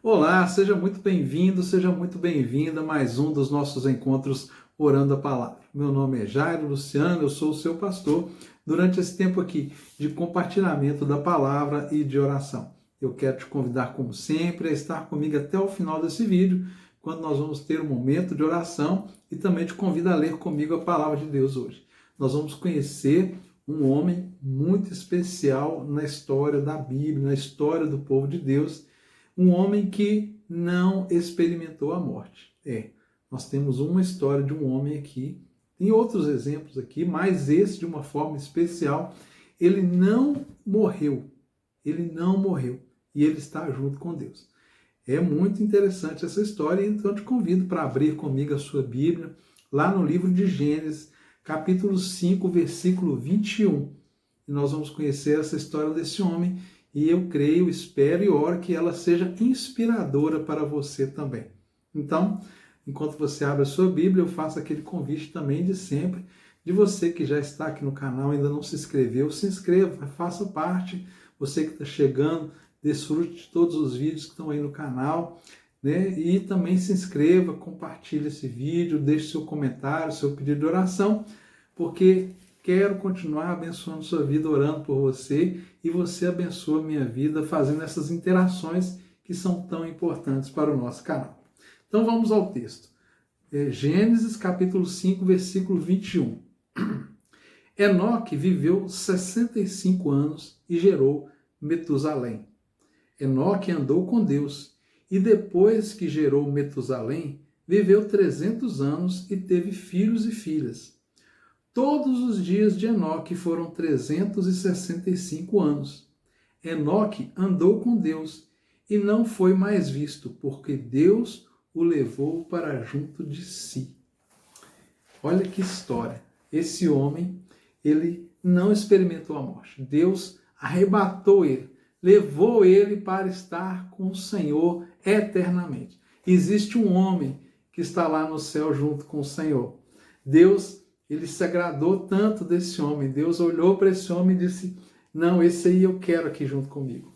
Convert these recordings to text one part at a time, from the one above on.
Olá, seja muito bem-vindo, seja muito bem-vinda a mais um dos nossos encontros Orando a Palavra. Meu nome é Jairo Luciano, eu sou o seu pastor durante esse tempo aqui de compartilhamento da palavra e de oração. Eu quero te convidar, como sempre, a estar comigo até o final desse vídeo, quando nós vamos ter um momento de oração e também te convido a ler comigo a palavra de Deus hoje. Nós vamos conhecer um homem muito especial na história da Bíblia, na história do povo de Deus, um homem que não experimentou a morte. Nós temos uma história de um homem aqui, tem outros exemplos aqui, mas esse de uma forma especial, ele não morreu, e ele está junto com Deus. É muito interessante essa história, então eu te convido para abrir comigo a sua Bíblia, lá no livro de Gênesis, capítulo 5, versículo 21. E nós vamos conhecer essa história desse homem, e eu creio, espero e oro que ela seja inspiradora para você também. Então, enquanto você abre a sua Bíblia, eu faço aquele convite também de sempre, de você que já está aqui no canal, ainda não se inscreveu, se inscreva, faça parte. Você que está chegando, desfrute de todos os vídeos que estão aí no canal, né? E também se inscreva, compartilhe esse vídeo, deixe seu comentário, seu pedido de oração, porque quero continuar abençoando sua vida, orando por você, e você abençoa a minha vida fazendo essas interações que são tão importantes para o nosso canal. Então vamos ao texto. Gênesis capítulo 5, versículo 21. Enoque viveu 65 anos e gerou Metusalém. Enoque andou com Deus, e depois que gerou Metusalém, viveu 300 anos e teve filhos e filhas. Todos os dias de Enoque foram 365 anos. Enoque andou com Deus e não foi mais visto, porque Deus o levou para junto de si. Olha que história. Esse homem, ele não experimentou a morte. Deus arrebatou ele, levou ele para estar com o Senhor eternamente. Existe um homem que está lá no céu junto com o Senhor. Deus, ele se agradou tanto desse homem. Deus olhou para esse homem e disse: não, esse aí eu quero aqui junto comigo.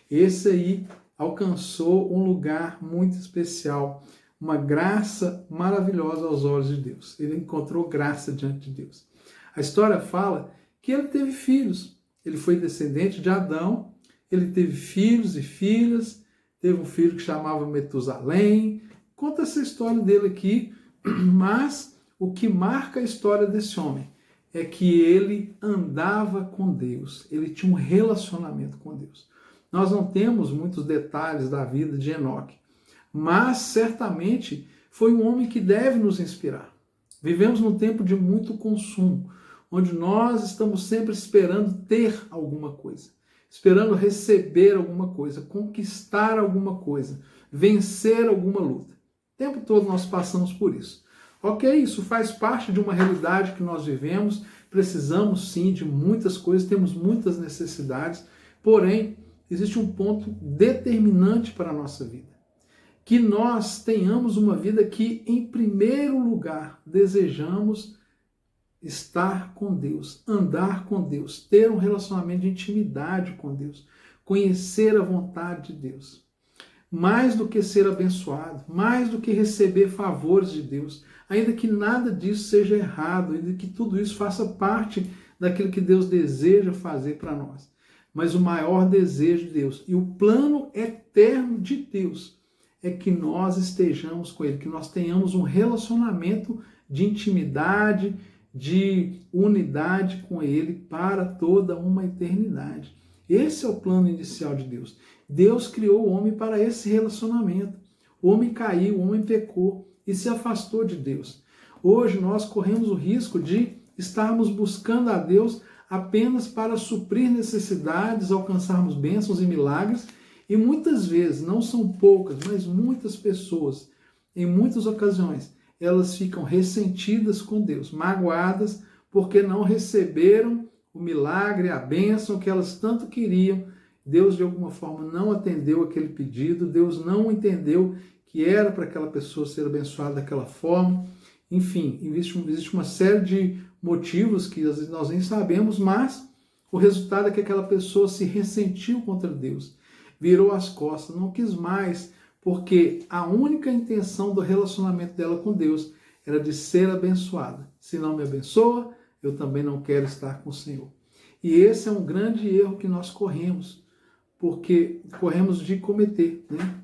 Esse aí alcançou um lugar muito especial, uma graça maravilhosa aos olhos de Deus. Ele encontrou graça diante de Deus. A história fala que ele teve filhos. Ele foi descendente de Adão, ele teve filhos e filhas, teve um filho que chamava Metusalém. Conta essa história dele aqui, mas o que marca a história desse homem é que ele andava com Deus, ele tinha um relacionamento com Deus. Nós não temos muitos detalhes da vida de Enoque, mas certamente foi um homem que deve nos inspirar. Vivemos num tempo de muito consumo, onde nós estamos sempre esperando ter alguma coisa, esperando receber alguma coisa, conquistar alguma coisa, vencer alguma luta. O tempo todo nós passamos por isso. Ok, isso faz parte de uma realidade que nós vivemos, precisamos sim de muitas coisas, temos muitas necessidades, porém, existe um ponto determinante para a nossa vida. Que nós tenhamos uma vida que, em primeiro lugar, desejamos estar com Deus, andar com Deus, ter um relacionamento de intimidade com Deus, conhecer a vontade de Deus. Mais do que ser abençoado, mais do que receber favores de Deus, ainda que nada disso seja errado, ainda que tudo isso faça parte daquilo que Deus deseja fazer para nós. Mas o maior desejo de Deus e o plano eterno de Deus é que nós estejamos com Ele, que nós tenhamos um relacionamento de intimidade, de unidade com Ele para toda uma eternidade. Esse é o plano inicial de Deus. Deus criou o homem para esse relacionamento. O homem caiu, o homem pecou e se afastou de Deus. Hoje nós corremos o risco de estarmos buscando a Deus apenas para suprir necessidades, alcançarmos bênçãos e milagres, e muitas vezes, não são poucas, mas muitas pessoas, em muitas ocasiões, elas ficam ressentidas com Deus, magoadas, porque não receberam o milagre, a bênção que elas tanto queriam. Deus, de alguma forma, não atendeu aquele pedido, Deus não entendeu que era para aquela pessoa ser abençoada daquela forma. Enfim, existe uma série de motivos que às vezes nós nem sabemos, mas o resultado é que aquela pessoa se ressentiu contra Deus, virou as costas, não quis mais porque a única intenção do relacionamento dela com Deus era de ser abençoada. Se não me abençoa, eu também não quero estar com o Senhor. E esse é um grande erro que nós corremos, porque corremos de cometer, né?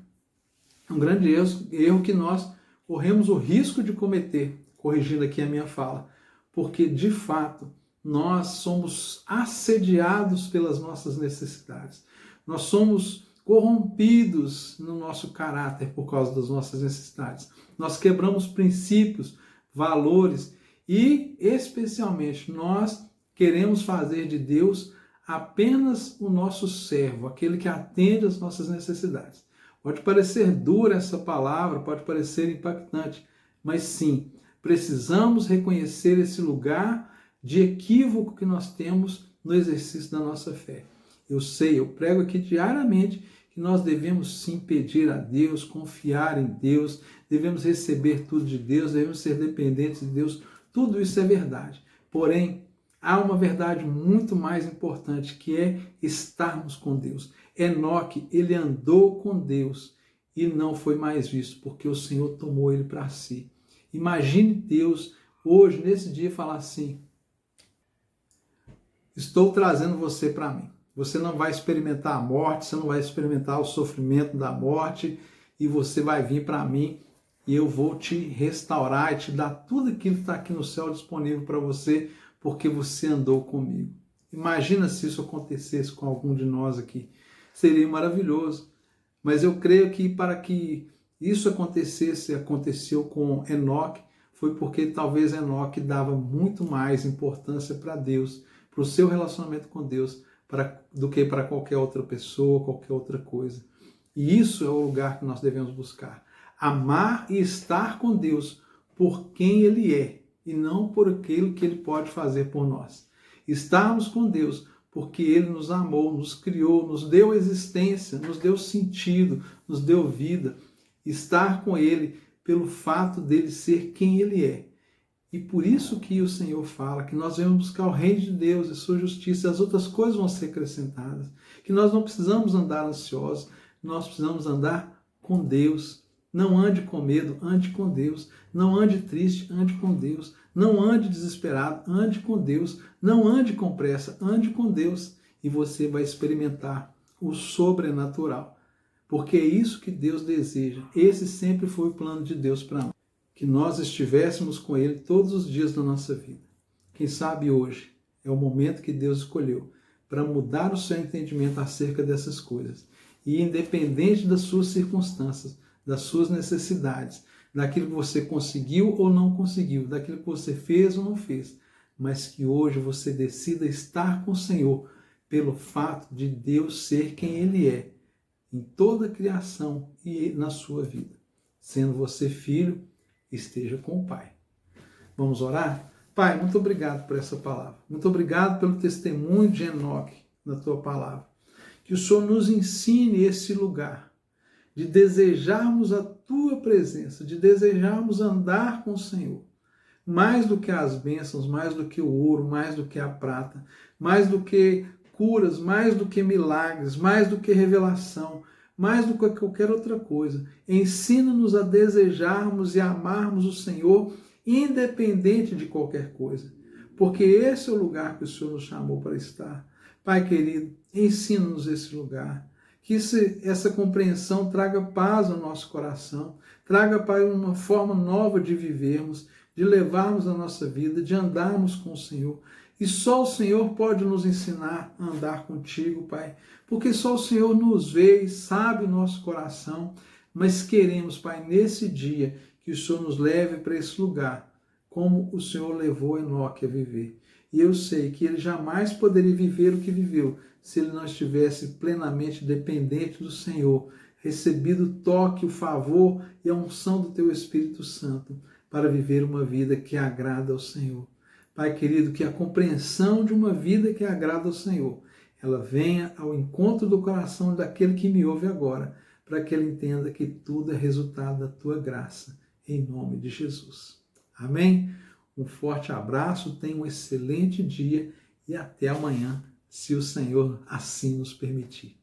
Um grande erro que nós corremos o risco de cometer, corrigindo aqui a minha fala, porque de fato nós somos assediados pelas nossas necessidades. Nós somos corrompidos no nosso caráter por causa das nossas necessidades. Nós quebramos princípios, valores e, especialmente, nós queremos fazer de Deus apenas o nosso servo, aquele que atende às nossas necessidades. Pode parecer dura essa palavra, pode parecer impactante, mas sim, precisamos reconhecer esse lugar de equívoco que nós temos no exercício da nossa fé. Eu sei, eu prego aqui diariamente que nós devemos sim pedir a Deus, confiar em Deus, devemos receber tudo de Deus, devemos ser dependentes de Deus, tudo isso é verdade. Porém, há uma verdade muito mais importante, que é estarmos com Deus. Enoque, ele andou com Deus e não foi mais visto, porque o Senhor tomou ele para si. Imagine Deus hoje, nesse dia, falar assim: estou trazendo você para mim. Você não vai experimentar a morte, você não vai experimentar o sofrimento da morte, e você vai vir para mim e eu vou te restaurar e te dar tudo aquilo que está aqui no céu disponível para você, porque você andou comigo. Imagina se isso acontecesse com algum de nós aqui. Seria maravilhoso. Mas eu creio que para que isso acontecesse, aconteceu com Enoque, foi porque talvez Enoque dava muito mais importância para Deus, para o seu relacionamento com Deus, do que para qualquer outra pessoa, qualquer outra coisa. E isso é o lugar que nós devemos buscar. Amar e estar com Deus por quem Ele é, e não por aquilo que Ele pode fazer por nós. Estarmos com Deus porque Ele nos amou, nos criou, nos deu existência, nos deu sentido, nos deu vida. Estar com Ele pelo fato dele ser quem Ele é. E por isso que o Senhor fala que nós devemos buscar o reino de Deus e sua justiça, e as outras coisas vão ser acrescentadas. Que nós não precisamos andar ansiosos, nós precisamos andar com Deus. Não ande com medo, ande com Deus. Não ande triste, ande com Deus. Não ande desesperado, ande com Deus. Não ande com pressa, ande com Deus. E você vai experimentar o sobrenatural. Porque é isso que Deus deseja. Esse sempre foi o plano de Deus para nós. Que nós estivéssemos com Ele todos os dias da nossa vida. Quem sabe hoje é o momento que Deus escolheu para mudar o seu entendimento acerca dessas coisas. E independente das suas circunstâncias, das suas necessidades, daquilo que você conseguiu ou não conseguiu, daquilo que você fez ou não fez, mas que hoje você decida estar com o Senhor pelo fato de Deus ser quem Ele é, em toda a criação e na sua vida. Sendo você filho, esteja com o Pai. Vamos orar? Pai, muito obrigado por essa palavra. Muito obrigado pelo testemunho de Enoque na tua palavra. Que o Senhor nos ensine esse lugar de desejarmos a tua presença, de desejarmos andar com o Senhor. Mais do que as bênçãos, mais do que o ouro, mais do que a prata, mais do que curas, mais do que milagres, mais do que revelação, mais do que qualquer outra coisa. Ensina-nos a desejarmos e amarmos o Senhor, independente de qualquer coisa. Porque esse é o lugar que o Senhor nos chamou para estar. Pai querido, ensina-nos esse lugar. Que essa compreensão traga paz ao nosso coração, traga, Pai, uma forma nova de vivermos, de levarmos a nossa vida, de andarmos com o Senhor. E só o Senhor pode nos ensinar a andar contigo, Pai, porque só o Senhor nos vê e sabe o nosso coração, mas queremos, Pai, nesse dia, que o Senhor nos leve para esse lugar, como o Senhor levou Enoque a viver. E eu sei que ele jamais poderia viver o que viveu se ele não estivesse plenamente dependente do Senhor, recebido o toque, o favor e a unção do Teu Espírito Santo para viver uma vida que agrada ao Senhor. Pai querido, que a compreensão de uma vida que agrada ao Senhor, ela venha ao encontro do coração daquele que me ouve agora, para que ele entenda que tudo é resultado da Tua graça, em nome de Jesus. Amém? Um forte abraço, tenha um excelente dia e até amanhã, se o Senhor assim nos permitir.